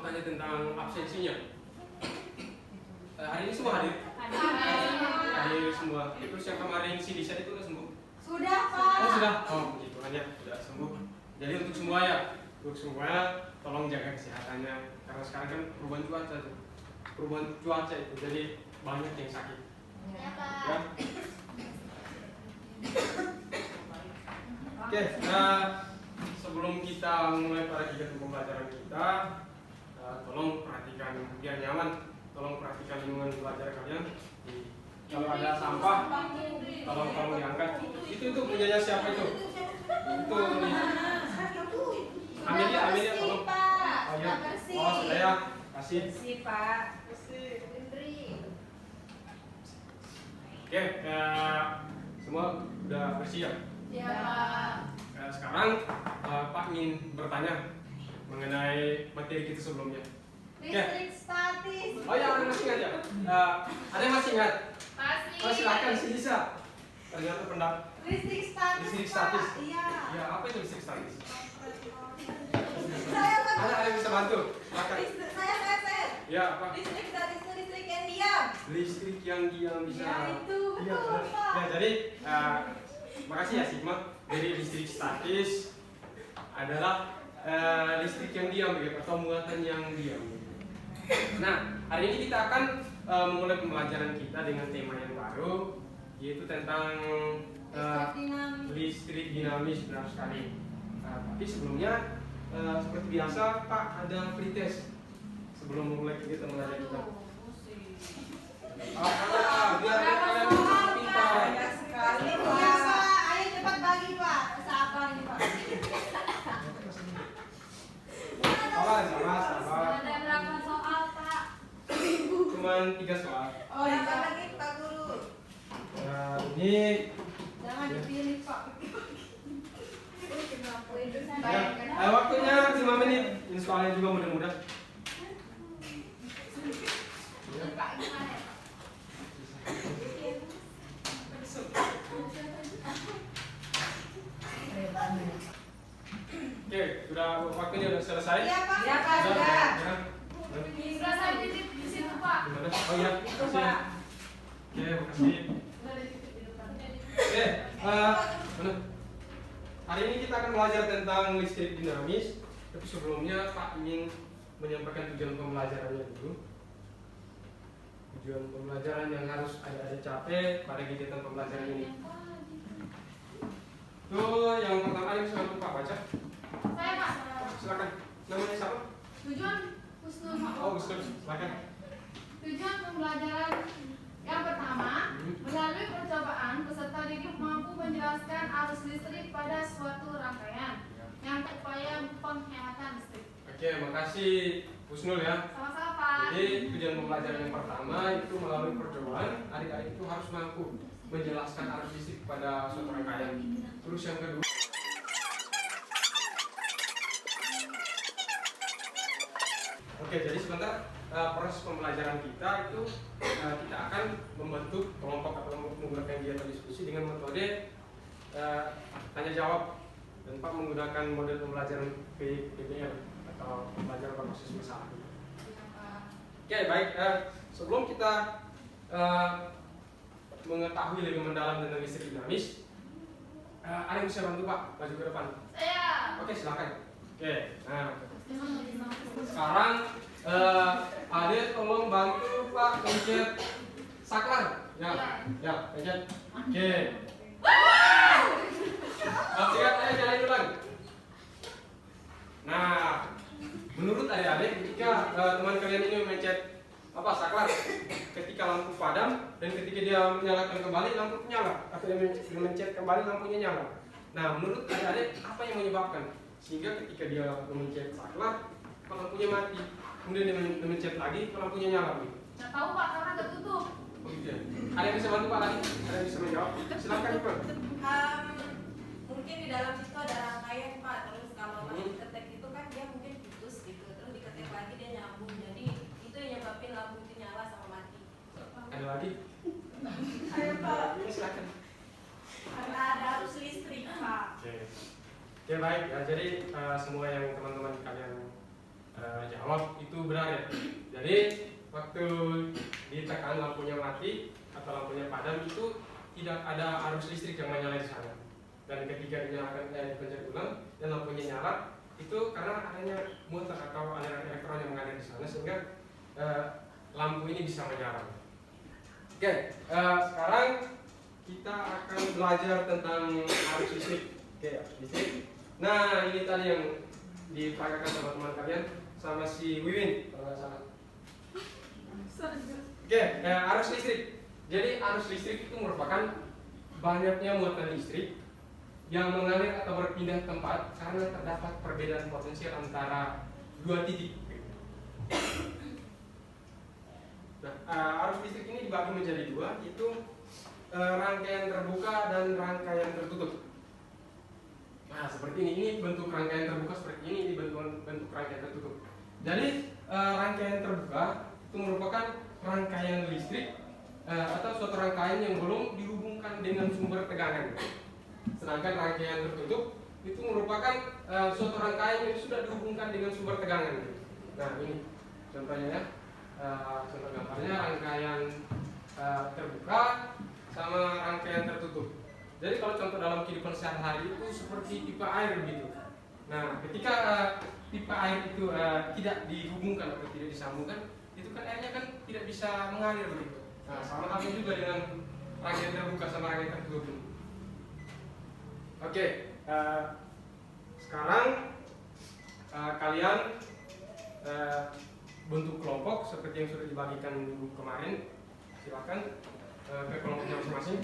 bertanya tentang absensinya. Hari ini semua hadir? Hadir semua. Terus yang kemarin si Lisa itu udah sembuh? Sudah, Pak. Oh sudah. Oh begitu hanya sudah sembuh. Jadi untuk semua ya, untuk semuanya tolong jaga kesehatannya. Karena sekarang kan perubahan cuaca itu, jadi banyak yang sakit. Ya, Pak. Ya. Oke, sebelum kita mulai pada kegiatan pembelajaran kita, tolong perhatikan biar nyaman. Tolong perhatikan lingkungan belajar kalian. Kalau ada sampah, tolong diangkat. Itu punyanya siapa itu? Itu nih. Amelia tolong. Oh ya. Oh saya kasih. Si Pak. Oke, semua udah bersih ya? Ya. Sekarang Pak ingin bertanya mengenai materi kita sebelumnya. Listrik statis. Oh ya, ada masih ingat ya? Ada yang masih ingat? Masih. Oh silakan si Lisa. Ternyata pendapat Listrik statis. listrik statis. Pak. Iya. Ya, apa itu listrik statis? Saya Pak. Ada yang bisa bantu? Silakan. Saya. Ya, apa? Listrik statis itu listrik yang diam. Listrik yang diam bisa. Ya itu Iya, betul, Pak. ya, jadi makasih ya Sigma. Jadi listrik statis adalah listrik yang diam begitu, atau muatan yang diam. Nah, hari ini kita akan memulai pembelajaran kita dengan tema yang baru, yaitu tentang listrik dinamis. Benar sekali. Tapi sebelumnya seperti biasa Pak ada free test sebelum memulai kegiatan belajar kita. Biar kalian bisa pintar. Banyak sekali, Pak. Ayo cepat bagi, Pak. Sabar nih, Pak. Sabar. Ada berapa soal, Pak? Cuman 3 soal. Oh, yang lagi, Pak Guru. Ini Jangan dipilih, Pak. ya, waktunya 5 menit. Ini soalnya juga mudah-mudah. Oke, sudah waktunya sudah selesai. Iya, Pak. Iya, Pak. Sudah. Sudah saya titip di situ, Pak. Gimana? Oh iya, makasih. Oke, makasih. Oke, mana? Hari ini kita akan belajar tentang listrik dinamis. Tapi sebelumnya Pak ingin menyampaikan tujuan pembelajarannya dulu. Tujuan pembelajaran yang harus ada capek pada kegiatan pembelajaran ini. Tuh, yang pertama ini saya lupa baca. Saya, Pak. Silakan. Namanya siapa? Tujuan Husnul. Oh, Husnul. Silakan. Tujuan pembelajaran yang pertama, melalui percobaan peserta didik mampu menjelaskan arus listrik pada suatu rangkaian yang upaya penghematan listrik. Oke, makasih Husnul ya. Sama-sama, Pak. Jadi tujuan pembelajaran yang pertama itu melalui percobaan, adik-adik itu harus mampu menjelaskan arus listrik pada suatu rangkaian. Terus yang kedua, oke, jadi sebentar proses pembelajaran kita itu kita akan membentuk kelompok atau menggunakan kegiatan diskusi dengan metode tanya jawab, dan Pak menggunakan model pembelajaran PBL atau pembelajaran berbasis masalah. Oke, baik. Sebelum kita mengetahui lebih mendalam tentang listrik dinamis, ada yang bisa bantu Pak maju ke depan? Saya. Oke, silakan. Oke, nah sekarang ada tolong bantu Pak pencet saklar. Ya, pencet. Oke. Siap, jalan ulang. Nah, menurut adik-adik, ketika teman kalian ini mencet saklar, ketika lampu padam dan ketika dia menyalakan kembali lampu nyala, atau dia mencet kembali lampunya nyala. Nah, menurut adik-adik apa yang menyebabkan sehingga ketika dia mencet saklar lampunya mati, kemudian dia mencet lagi lampunya nyala? Nggak tahu, Pak, karena ketutup. Begitu ya. Ada yang bisa bantu Pak lagi? Ada yang bisa menjawab? Silakan Ibu. Mungkin di dalam situ ada rangkaian Pak, terus kalau lagi diketik itu kan dia mungkin putus gitu, terus diketik lagi dia nyambung, jadi itu yang nyebabin lampu itu nyala sama mati. Ada lagi? Ayo Pak. Silakan. Karena ada arus listrik Pak. Oke, baik ya. Jadi semua yang teman-teman kalian jawab Kalau itu benar ya. Jadi waktu ditekan lampunya mati atau lampunya padam itu tidak ada arus listrik yang menyala di sana. Dan ketika dinyalakan dipencet ulang dan lampunya nyala itu karena adanya muatan atau aliran elektron yang mengalir di sana sehingga lampu ini bisa menyala. Oke, sekarang kita akan belajar tentang arus listrik. Oke, listrik. Nah, ini tadi yang diperagakan sama teman kalian sama si Wiwin kalau nggak salah. Oke, arus listrik. Jadi arus listrik itu merupakan banyaknya muatan listrik yang mengalir atau berpindah tempat karena terdapat perbedaan potensial antara dua titik. Nah, arus listrik ini dibagi menjadi dua, itu rangkaian terbuka dan rangkaian tertutup. Nah, seperti ini bentuk rangkaian terbuka seperti ini bentuk rangkaian tertutup. Jadi rangkaian terbuka itu merupakan rangkaian listrik atau suatu rangkaian yang belum dihubungkan dengan sumber tegangan. Sedangkan rangkaian tertutup itu merupakan suatu rangkaian yang sudah dihubungkan dengan sumber tegangan. Nah, ini contohnya ya. Contoh gambarnya rangkaian terbuka sama rangkaian tertutup. Jadi kalau contoh dalam kehidupan sehari-hari itu seperti pipa air begitu. Nah, ketika pipa air itu tidak dihubungkan atau tidak disambungkan, itu kan airnya kan tidak bisa mengalir begitu. Nah, sama halnya juga dengan rangkaian terbuka sama rangkaian tertutup. Oke, sekarang kalian bentuk kelompok seperti yang sudah dibagikan minggu kemarin. Silakan ke kelompoknya masing-masing.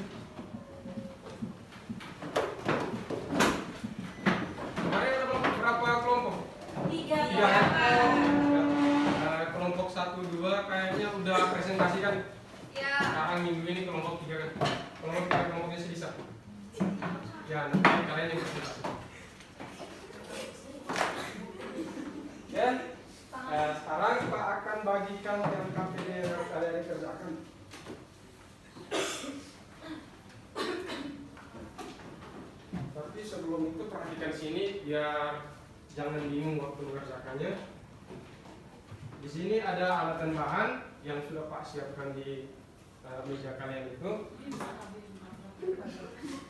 Kemarin ada berapa kelompok? 3 Tiga. Pak. Kelompok 1, 2 kayaknya udah presentasikan. Ya. Sekarang minggu ini kelompok 3 kan. Kelompoknya bisa. Ya, nanti kalian yang presentasi. Ya. Sekarang kita akan bagikan LKPD yang kalian kerjakan. Tapi sebelum itu perhatikan sini biar jangan bingung waktu mengerjakannya. Di sini ada alat dan bahan yang sudah Pak siapkan di meja kalian itu.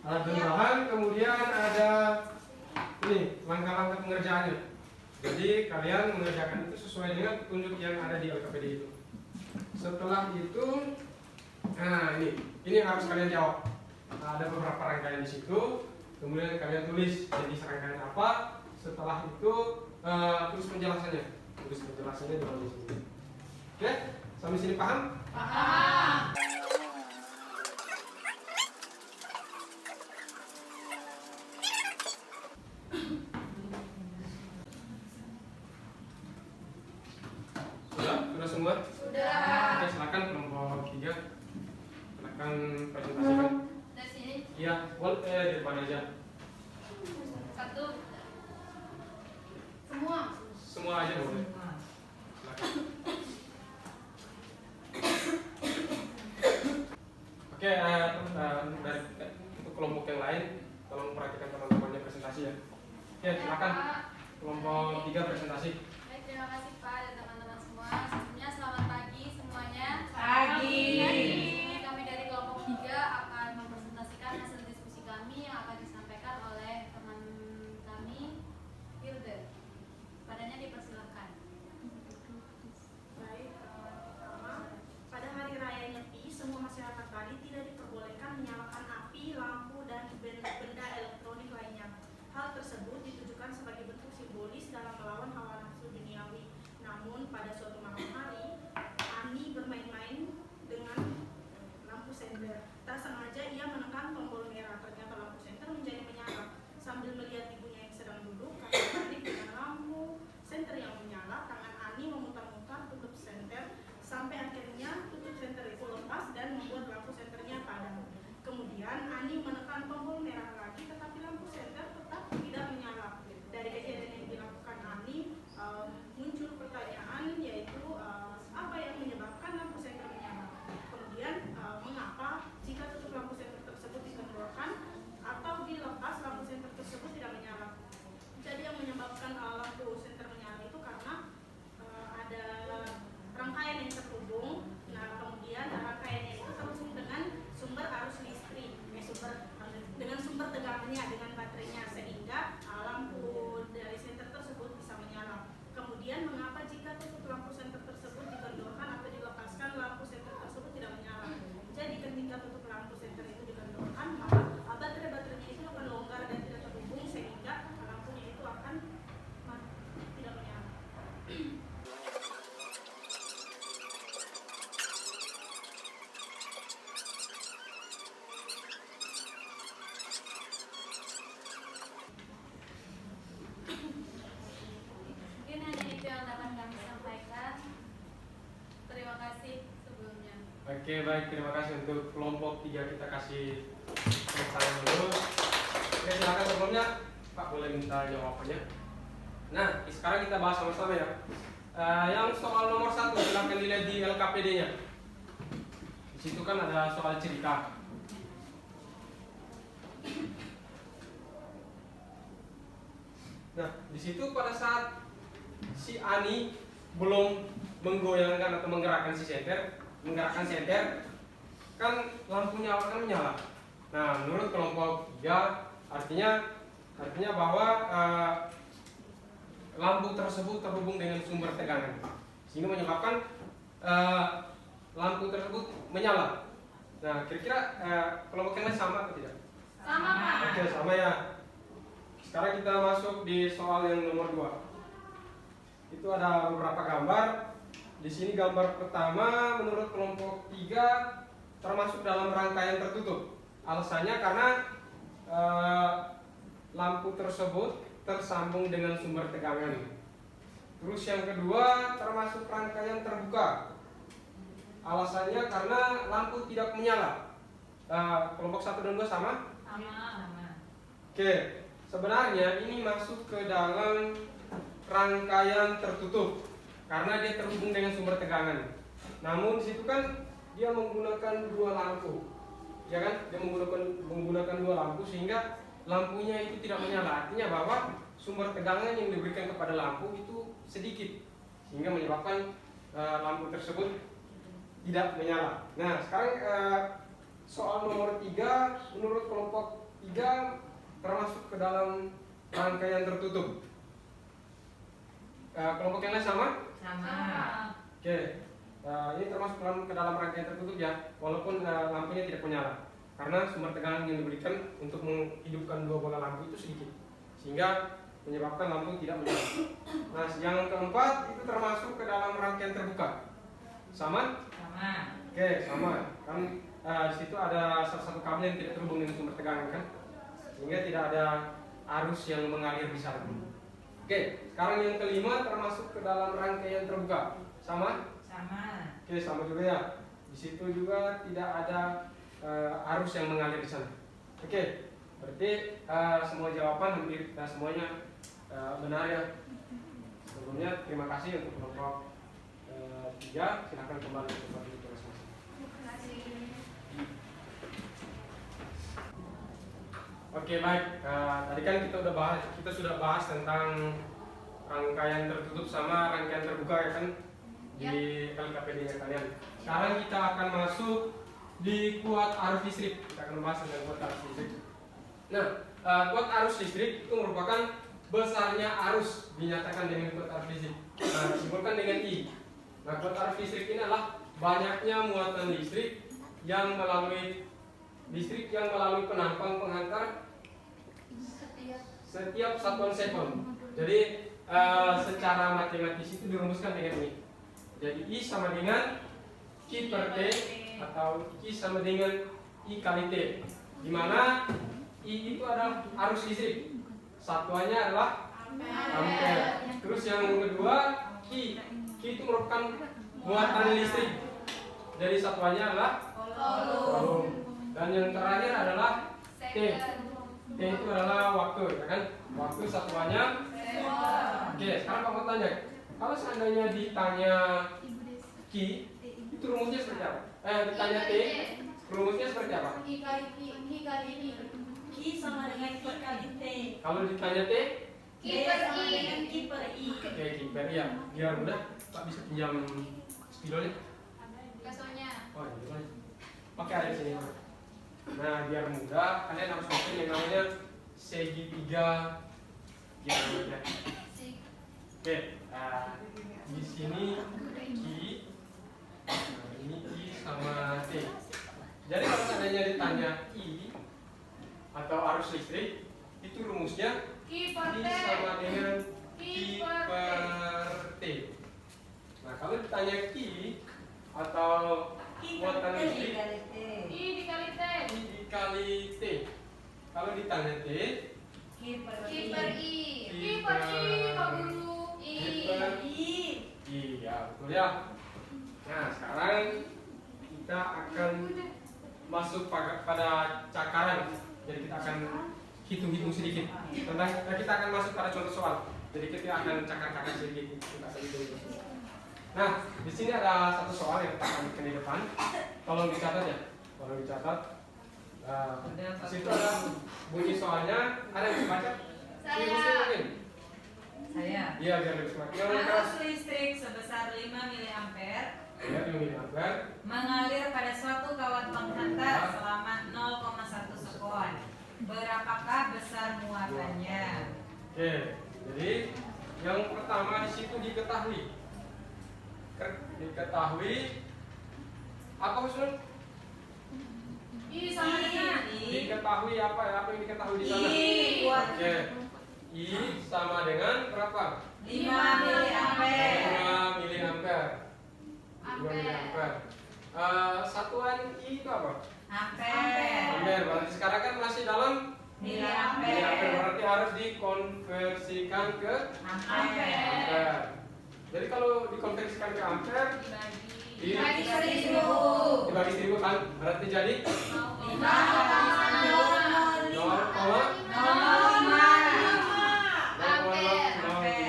Alat dan bahan, kemudian ada ini langkah-langkah pengerjaannya. Jadi kalian mengerjakan itu sesuai dengan petunjuk yang ada di LKPD itu. Setelah itu, nah ini harus kalian jawab. Nah, ada beberapa rangkaian di situ. Kemudian kalian tulis jadi rangkaian apa. Setelah itu tulis penjelasannya. Tulis penjelasannya di bawah sini. Oke, sampai sini paham? Paham. Sudah semua? Sudah. Oke, silakan kelompok 3. Silakan presentasikan. Dari sini Iya, di depan aja. 1. Semua. Semua aja boleh. Silakan. Oke, dari untuk kelompok yang lain, tolong perhatikan teman-temannya presentasi ya. Oke, silakan. Kelompok 3 presentasi. Baik, terima kasih Pak dan teman-teman semua. Sebelumnya selamat pagi semuanya. Pagi. Kami dari kelompok 3 akan mempresentasikan hasil diskusi kami yang akan disampaikan oleh teman kami Hilde. Padanya dipersilakan. Mungkin hanya itu yang dapat kami sampaikan. Terima kasih sebelumnya. Oke, baik, terima kasih untuk kelompok 3 kita kasih tepuk tangan dulu. Oke, silakan sebelumnya Pak boleh minta jawabannya. Nah, sekarang kita bahas sama-sama ya. Yang soal nomor 1 silakan dilihat di LKPD-nya. Di situ kan ada soal cerita. Nah, di situ pada saat si Ani belum menggoyangkan atau menggerakkan senter, kan lampunya akan menyala. Nah, menurut kelompok 3 artinya bahwa lampu tersebut terhubung dengan sumber tegangan, sehingga menyebabkan lampu tersebut menyala. Nah, kira-kira kelompok yang lain sama atau tidak? Sama, Pak. Oke, sama ya. Sekarang kita masuk di soal yang nomor 2. Itu ada beberapa gambar. Di sini gambar pertama menurut kelompok 3 termasuk dalam rangkaian tertutup. Alasannya karena lampu tersebut tersambung dengan sumber tegangan. Terus yang kedua termasuk rangkaian terbuka. Alasannya karena lampu tidak menyala. Kelompok 1 dan 2 sama? Sama. Oke, sebenarnya ini masuk ke dalam rangkaian tertutup karena dia terhubung dengan sumber tegangan. Namun di situ kan dia menggunakan 2 lampu, ya kan? Dia menggunakan 2 lampu sehingga lampunya itu tidak menyala. Artinya bahwa sumber tegangan yang diberikan kepada lampu itu sedikit sehingga menyebabkan lampu tersebut tidak menyala. Nah, sekarang soal nomor 3 menurut kelompok 3 termasuk ke dalam rangkaian tertutup. Kelompok yang lain sama? Sama. Oke, ini termasuk ke dalam rangkaian tertutup ya, walaupun lampunya tidak menyala. Karena sumber tegangan yang diberikan untuk menghidupkan 2 bola lampu itu sedikit, sehingga menyebabkan lampu tidak menyala. Nah, yang keempat itu termasuk ke dalam rangkaian terbuka. Sama? Sama. Oke, sama. Kan di situ ada salah satu kabel yang tidak terhubung dengan sumber tegangan kan, sehingga tidak ada arus yang mengalir di sana. Oke, sekarang yang kelima termasuk ke dalam rangkaian terbuka. Sama? Sama. Oke, sama juga ya. Di situ juga tidak ada arus yang mengalir di sana. Oke, berarti semua jawaban hampir semuanya benar ya. Sebelumnya terima kasih untuk kelompok 3. Silakan kembali ke tempat duduk masing-masing. Terima kasih. Oke, baik. Tadi kan kita sudah bahas tentang rangkaian tertutup sama rangkaian terbuka ya kan di LKPD-nya kalian. Sekarang kita akan masuk di kuat arus listrik. Kita akan membahas tentang kuat arus listrik. Nah, kuat arus listrik itu merupakan besarnya arus dinyatakan dengan kuat arus listrik. Nah, disebutkan dengan I. Nah, kuat arus listrik ini adalah banyaknya muatan listrik yang melalui penampang penghantar setiap satuan sekon. Jadi secara matematis itu dirumuskan dengan ini. Jadi I sama dengan Q per T atau Q sama dengan I kali T, di mana I itu adalah arus listrik, satuannya adalah ampere. Terus yang kedua Q itu merupakan muatan listrik, jadi satuannya adalah volume. Dan yang terakhir adalah T. T itu adalah waktu, ya kan? Waktu satuannya. Oke, sekarang Pak mau tanya, kalau seandainya ditanya Q, itu rumusnya seperti apa? Ditanya T, rumusnya seperti apa? I kali I. Q sama dengan Q kali T. Kalau ditanya T, Q per sama I. dengan Q per I. oke, kiper ya. Biar mudah, Pak bisa pinjam spidolnya. Kasonya. Oh, ini boleh. Pakai ada di sini. Nah, biar mudah, kalian harus bikin yang namanya segi 3 yang namanya. Oke, di sini Q, ini I sama T. Jadi kalau seandainya ditanya I atau arus listrik, itu rumusnya Q per I T. sama dengan Q I per per T. T. Nah, kalau ditanya Ki atau muatan listrik, I dikali T. I dikali T. Kalau ditanya T, Ki per Ki per I. Ki Ki per I, per- Pak Guru. I. Ki per- iya betul ya. Nah, sekarang kita akan masuk pada cakaran. Jadi kita akan hitung-hitung sedikit tentang kita akan masuk pada contoh soal. Jadi kita akan cakar-cakar sedikit. Kita akan hitung. Nah, di sini ada satu soal yang kita akan bikin di depan. Tolong dicatat ya. Tolong dicatat. Di situ ada bunyi soalnya. Ada yang bisa baca? Saya. Ibu mungkin. Saya. Iya, biar lebih semangat. Arus listrik sebesar 5 mA Ya, 5 ampere. mengalir pada suatu kawat penghantar selama 0,1 sekon. Berapakah besar muatannya? Oke, jadi yang pertama di situ diketahui apa maksudnya? I sama dengan Diketahui apa ya? Apa yang diketahui di sana? I. Oke, I sama dengan berapa? 5 mA. 5 miliampere. 5 miliampere. Satuan I itu apa? Ampere. Ampere. Berarti sekarang kan masih dalam miliampere. Miliampere. Berarti harus dikonversikan ke Ampere. ampere. Jadi kalau dikonversikan ke ampere dibagi dibagi 1000 kan berarti jadi 0,05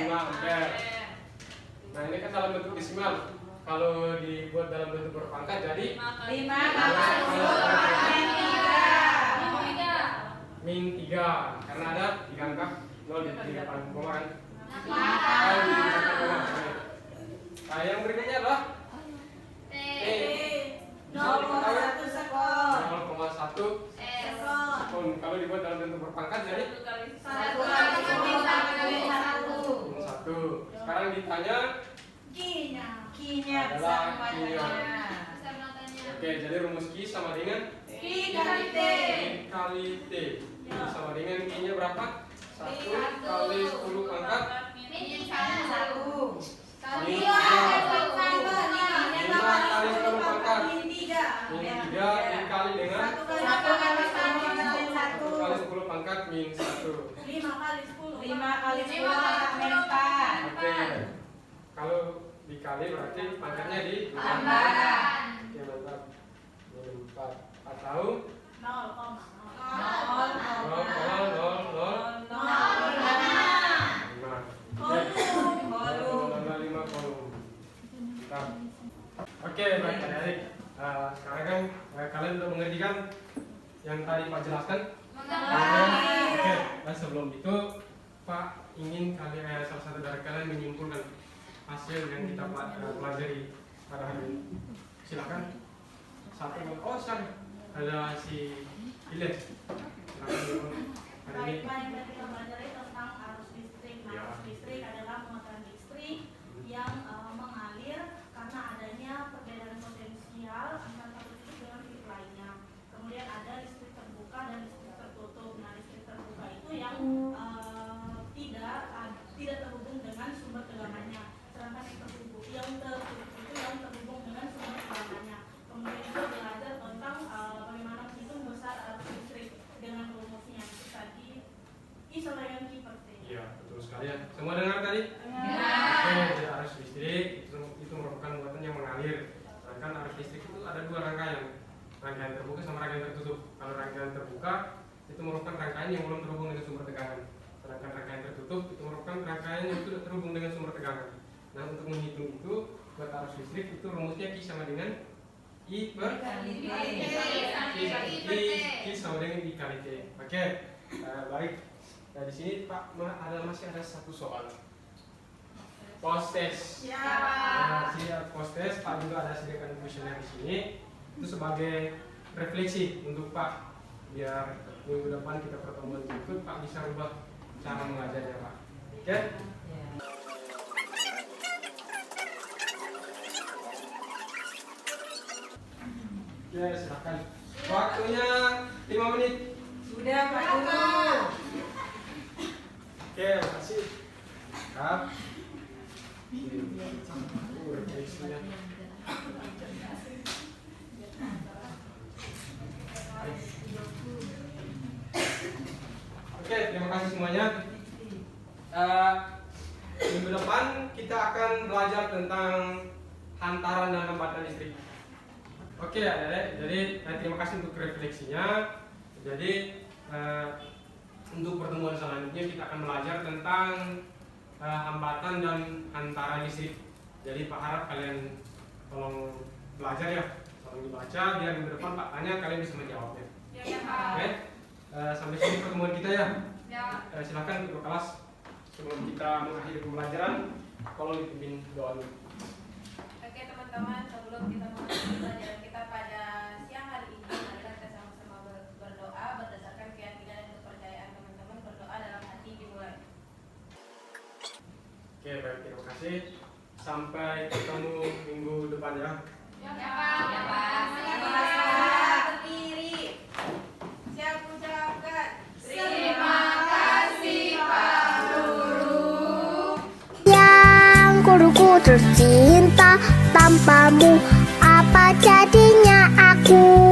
ampere. Nah ini kan dalam bentuk desimal. Kalau dibuat dalam bentuk berpangkat jadi 5 kali 10 min 3 karena ada 3 angka 0 di depan koma kan. Nah yang berikutnya adalah T. T. 0,1 sekon. 0,1 S. sekon. Kalau dibuat dalam bentuk berpangkat jadi 1 kali 1. 1. Sekarang ditanya Q-nya besar muatannya. Besar matanya. oke, jadi rumus Q sama dengan I kali T. I kali T. Ini sama dengan Q-nya berapa? 1 kali 10 pangkat Min 1. Min 1. 5 kali 10 pangkat min 3 dikali dengan 1 kali 1 kali 10 pangkat min 1. 5 kali 10 pangkat min 4. Oke. Kalau dikali berarti pangkatnya di Tambahan. Oke, mantap. Min 4 atau 0,00005 kolom. Mantap. Oke, baik adik-adik. Sekarang kan kalian udah mengerti kan yang tadi Pak jelaskan? Oke, nah sebelum itu Pak ingin kalian salah satu dari kalian menyimpulkan hasil yang kita pelajari pada hari ini. Silakan. Satu, silakan. Ada si Iles. Silakan. Hari ini. Baik, yang kita pelajari tentang arus listrik. Nah, Ya. arus listrik adalah muatan listrik yang mengalir karena adanya perbedaan potensial antara satu titik dengan titik lainnya. Kemudian ada listrik terbuka dan listrik tertutup. Nah, listrik terbuka itu yang tidak terhubung dengan sumber tegangannya. Sedangkan yang tertutup itu yang terhubung dengan sumber tegangannya. Kemudian juga belajar tentang bagaimana menghitung besar arus listrik dengan rumusnya itu tadi I sama dengan Q per T. Iya, betul sekali ya. Semua dengar tadi? Ya. Oke, jadi arus listrik itu merupakan muatan yang mengalir. Sedangkan arus listrik itu ada dua rangkaian, rangkaian terbuka sama rangkaian tertutup. Kalau rangkaian terbuka itu merupakan rangkaian yang belum terhubung dengan sumber tegangan. Sedangkan rangkaian tertutup itu merupakan rangkaian yang sudah terhubung dengan sumber tegangan. Nah, untuk menghitung itu buat arus listrik itu rumusnya Q sama dengan I per Kali T. Q sama dengan I kali T. Oke, baik. Nah di sini Pak masih ada satu soal. Post test. Ya. Nah, sini ada post test. Pak juga ada sediakan kuesioner di sini. Itu sebagai refleksi untuk Pak, biar minggu depan kita pertemuan berikut Pak bisa rubah cara mengajarnya Pak. Oke? Ya silakan. Waktunya 5 menit. Sudah Pak Guru. Oke, makasih. Siap. Refleksinya. Oke, terima kasih semuanya. Minggu depan kita akan belajar tentang hantaran dan hambatan listrik. Oke ya, jadi terima kasih untuk refleksinya. Jadi untuk pertemuan selanjutnya kita akan belajar tentang hambatan dan hantaran listrik. Jadi Pak harap kalian tolong belajar ya, tolong dibaca biar minggu depan Pak tanya kalian bisa menjawabnya. Ya, Pak. Oke, sampai sini pertemuan kita ya. Ya. Silakan ketua kelas sebelum kita mengakhiri pembelajaran, tolong dipimpin doa dulu. Oke teman-teman, sebelum kita mengakhiri pelajaran kita pada siang hari ini, marilah kita sama-sama berdoa berdasarkan keyakinan dan kepercayaan teman-teman. Berdoa dalam hati dimulai. Oke, baik, terima kasih. Sampai ketemu minggu depan ya. Ya, Pak. Ya Pak. Silakan berdiri. Siap ucapkan. Terima kasih Pak Guru. Yang guruku tercinta, tanpamu apa jadinya aku?